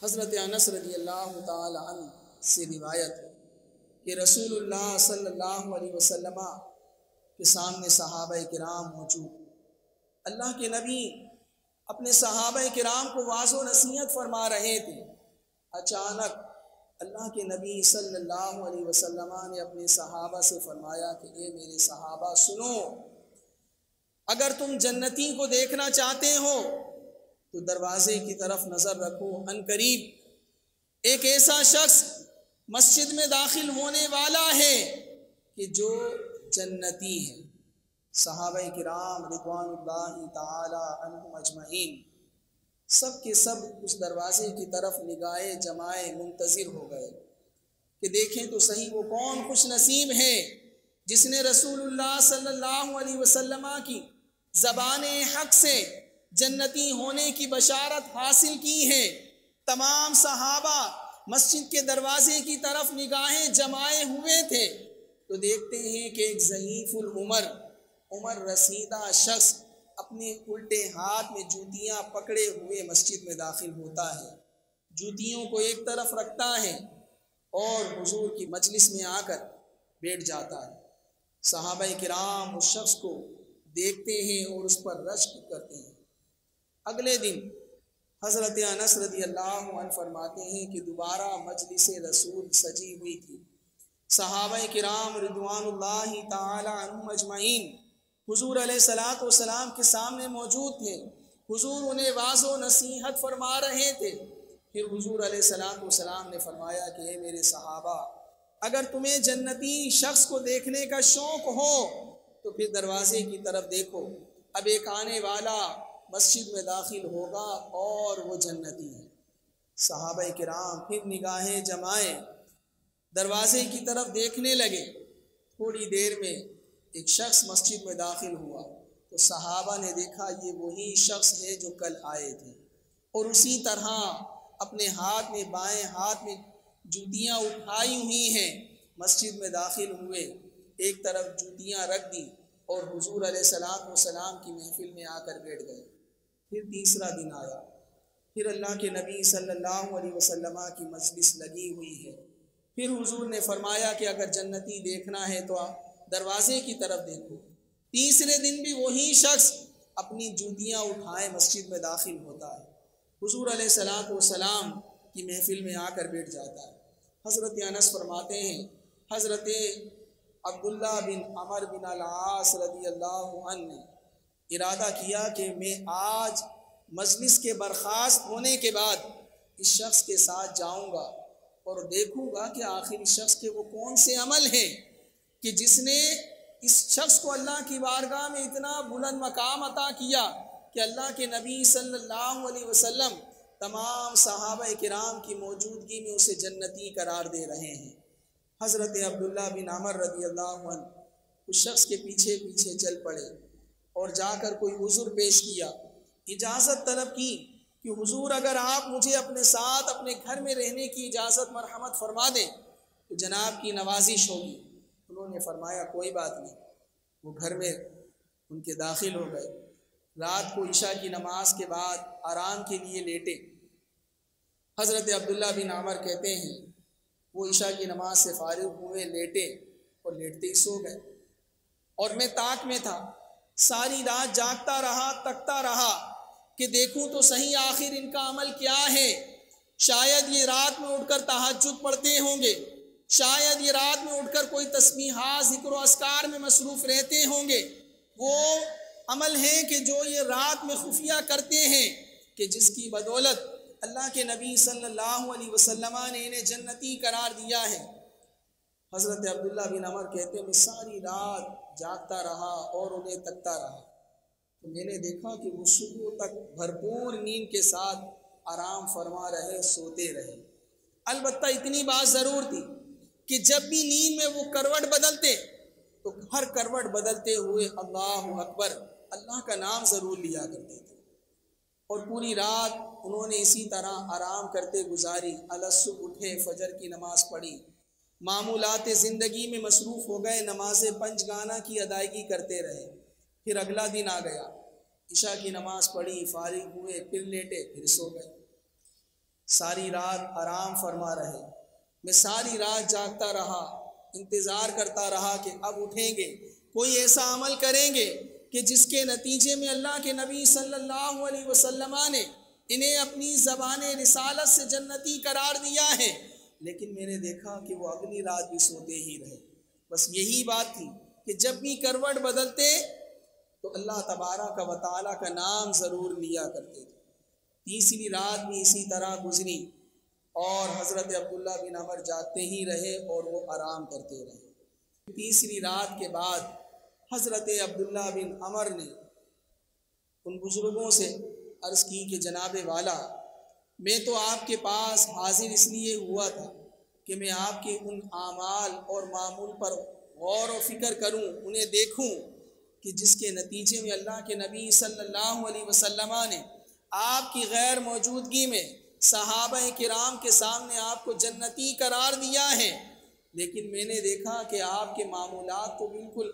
حضرت انس رضی اللہ تعالی عنہ سے روایت ہے کہ رسول اللہ صلی اللہ علیہ وسلم کے سامنے صحابہ کرام موجود، اللہ کے نبی اپنے صحابہ کرام کو واعظ و نصیحت فرما رہے تھے۔ اچانک اللہ کے نبی صلی اللہ علیہ وسلم نے اپنے صحابہ سے فرمایا کہ اے میرے صحابہ سنو، اگر تم جنتی کو دیکھنا چاہتے ہو تو دروازے کی طرف نظر رکھو، عنقریب ایک ایسا شخص مسجد میں داخل ہونے والا ہے کہ جو جنتی ہے۔ صحابہ کرام رضوان اللہ تعالی عنہم اجمعین سب کے سب اس دروازے کی طرف نگاہیں جمائے منتظر ہو گئے کہ دیکھیں تو صحیح وہ کون خوش نصیب ہے جس نے رسول اللہ صلی اللہ علیہ وسلم کی زبان حق سے جنتی ہونے کی بشارت حاصل کی ہے۔ تمام صحابہ مسجد کے دروازے کی طرف نگاہیں جمائے ہوئے تھے تو دیکھتے ہیں کہ ایک ضعیف عمر رسیدہ شخص اپنے الٹے ہاتھ میں جوتیاں پکڑے ہوئے مسجد میں داخل ہوتا ہے، جوتیوں کو ایک طرف رکھتا ہے اور حضور کی مجلس میں آ کر بیٹھ جاتا ہے۔ صحابہ کرام اس شخص کو دیکھتے ہیں اور اس پر رشک کرتے ہیں۔ اگلے دن حضرت انس رضی اللہ عنہ فرماتے ہیں کہ دوبارہ مجلس رسول سجی ہوئی تھی، صحابہ کرام رضوان اللہ تعالی عنہم اجمعین حضور علیہ الصلوۃ والسلام کے سامنے موجود تھے، حضور انہیں واعظ و نصیحت فرما رہے تھے۔ پھر حضور علیہ الصلوۃ والسلام نے فرمایا کہ اے میرے صحابہ، اگر تمہیں جنتی شخص کو دیکھنے کا شوق ہو تو پھر دروازے کی طرف دیکھو، اب ایک آنے والا مسجد میں داخل ہوگا اور وہ جنتی ہے۔ صحابہ کرام پھر نگاہیں جمائے دروازے کی طرف دیکھنے لگے۔ تھوڑی دیر میں ایک شخص مسجد میں داخل ہوا تو صحابہ نے دیکھا یہ وہی شخص ہے جو کل آئے تھے، اور اسی طرح اپنے ہاتھ میں بائیں ہاتھ میں جوتیاں اٹھائی ہوئی ہیں، مسجد میں داخل ہوئے، ایک طرف جوتیاں رکھ دی اور حضور علیہ الصلوۃ والسلام کی محفل میں آ کر بیٹھ گئے۔ پھر تیسرا دن آیا، پھر اللہ کے نبی صلی اللہ علیہ وسلم کی مجلس لگی ہوئی ہے۔ پھر حضور نے فرمایا کہ اگر جنتی دیکھنا ہے تو دروازے کی طرف دیکھو۔ تیسرے دن بھی وہی شخص اپنی جوتیاں اٹھائے مسجد میں داخل ہوتا ہے، حضور علیہ الصلوۃ والسلام کی محفل میں آ کر بیٹھ جاتا ہے۔ حضرت انس فرماتے ہیں حضرت عبداللہ بن عمر بن العاص رضی اللہ عنہ نے ارادہ کیا کہ میں آج مجلس کے برخاست ہونے کے بعد اس شخص کے ساتھ جاؤں گا اور دیکھوں گا کہ آخر اس شخص کے وہ کون سے عمل ہیں کہ جس نے اس شخص کو اللہ کی بارگاہ میں اتنا بلند مقام عطا کیا کہ اللہ کے نبی صلی اللہ علیہ وسلم تمام صحابہ کرام کی موجودگی میں اسے جنتی قرار دے رہے ہیں۔ حضرت عبداللہ بن عمر رضی اللہ عنہ اس شخص کے پیچھے پیچھے چل پڑے اور جا کر کوئی عذر پیش کیا، اجازت طلب کی کہ حضور اگر آپ مجھے اپنے ساتھ اپنے گھر میں رہنے کی اجازت مرحمت فرما دیں تو جناب کی نوازش ہوگی۔ انہوں نے فرمایا کوئی بات نہیں۔ وہ گھر میں ان کے داخل ہو گئے۔ رات کو عشاء کی نماز کے بعد آرام کے لیے لیٹے۔ حضرت عبداللہ بن عمر کہتے ہیں وہ عشاء کی نماز سے فارغ ہوئے، لیٹے اور لیٹتے ہی سو گئے، اور میں طاق میں تھا، ساری رات جاگتا رہا، تکتا رہا کہ دیکھوں تو صحیح آخر ان کا عمل کیا ہے۔ شاید یہ رات میں اٹھ کر تہجد پڑھتے ہوں گے، شاید یہ رات میں اٹھ کر کوئی تسبیحات ذکر و اذکار میں مصروف رہتے ہوں گے۔ وہ عمل ہیں کہ جو یہ رات میں خفیہ کرتے ہیں کہ جس کی بدولت اللہ کے نبی صلی اللہ علیہ وسلم نے انہیں جنتی قرار دیا ہے۔ حضرت عبداللہ بن عمر کہتے ہیں میں ساری رات جاگتا رہا اور انہیں تکتا رہا تو میں نے دیکھا کہ وہ صبح تک بھرپور نیند کے ساتھ آرام فرما رہے، سوتے رہے۔ البتہ اتنی بات ضرور تھی کہ جب بھی نیند میں وہ کروٹ بدلتے تو ہر کروٹ بدلتے ہوئے اللہ اکبر، اللہ کا نام ضرور لیا کرتے تھے، اور پوری رات انہوں نے اسی طرح آرام کرتے گزاری۔ الصبح اٹھے، فجر کی نماز پڑھی، معمولات زندگی میں مصروف ہو گئے، نماز پنج گانا کی ادائیگی کرتے رہے۔ پھر اگلا دن آ گیا، عشاء کی نماز پڑھی، فارغ ہوئے، پھر لیٹے، پھر سو گئے۔ ساری رات آرام فرما رہے، میں ساری رات جاگتا رہا، انتظار کرتا رہا کہ اب اٹھیں گے، کوئی ایسا عمل کریں گے کہ جس کے نتیجے میں اللہ کے نبی صلی اللہ علیہ وسلم نے انہیں اپنی زبان رسالت سے جنتی قرار دیا ہے، لیکن میں نے دیکھا کہ وہ اگلی رات بھی سوتے ہی رہے۔ بس یہی بات تھی کہ جب بھی کروٹ بدلتے تو اللہ تبارک و تعالیٰ کا نام ضرور لیا کرتے تھے۔ تیسری رات بھی اسی طرح گزری اور حضرت عبداللہ بن عمر جاگتے ہی رہے اور وہ آرام کرتے رہے۔ تیسری رات کے بعد حضرت عبداللہ بن عمر نے ان بزرگوں سے عرض کی کہ جناب والا، میں تو آپ کے پاس حاضر اس لیے ہوا تھا کہ میں آپ کے ان اعمال اور معمول پر غور و فکر کروں، انہیں دیکھوں کہ جس کے نتیجے میں اللہ کے نبی صلی اللہ علیہ وسلم نے آپ کی غیر موجودگی میں صحابہ کرام کے سامنے آپ کو جنتی قرار دیا ہے، لیکن میں نے دیکھا کہ آپ کے معمولات تو بالکل